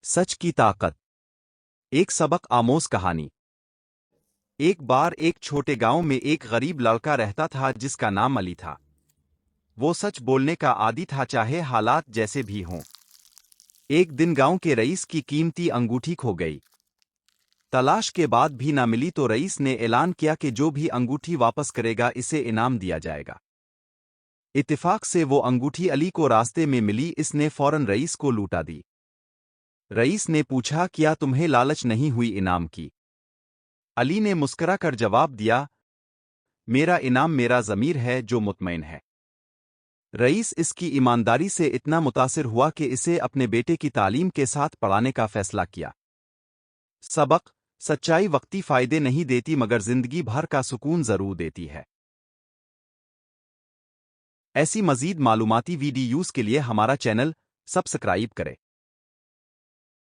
सच की ताकत। एक सबक आमोज कहानी। एक बार एक छोटे गांव में एक गरीब लड़का रहता था जिसका नाम अली था। वो सच बोलने का आदी था, चाहे हालात जैसे भी हों। एक दिन गांव के रईस की कीमती अंगूठी खो गई। तलाश के बाद भी ना मिली तो रईस ने ऐलान किया कि जो भी अंगूठी वापस करेगा इसे इनाम दिया जाएगा। इत्तेफाक से वो अंगूठी अली को रास्ते में मिली। इसने फौरन रईस को लूटा दी। रईस ने पूछा, क्या तुम्हें लालच नहीं हुई इनाम की? अली ने मुस्कुरा कर जवाब दिया, मेरा इनाम मेरा ज़मीर है जो मुतमईन है। रईस इसकी ईमानदारी से इतना मुतासिर हुआ कि इसे अपने बेटे की तालीम के साथ पढ़ाने का फैसला किया। सबक: सच्चाई वक्ती फ़ायदे नहीं देती मगर ज़िंदगी भर का सुकून ज़रूर देती है। ऐसी मज़ीद मालूमाती वीडियोज़ के लिए हमारा चैनल सब्सक्राइब करें।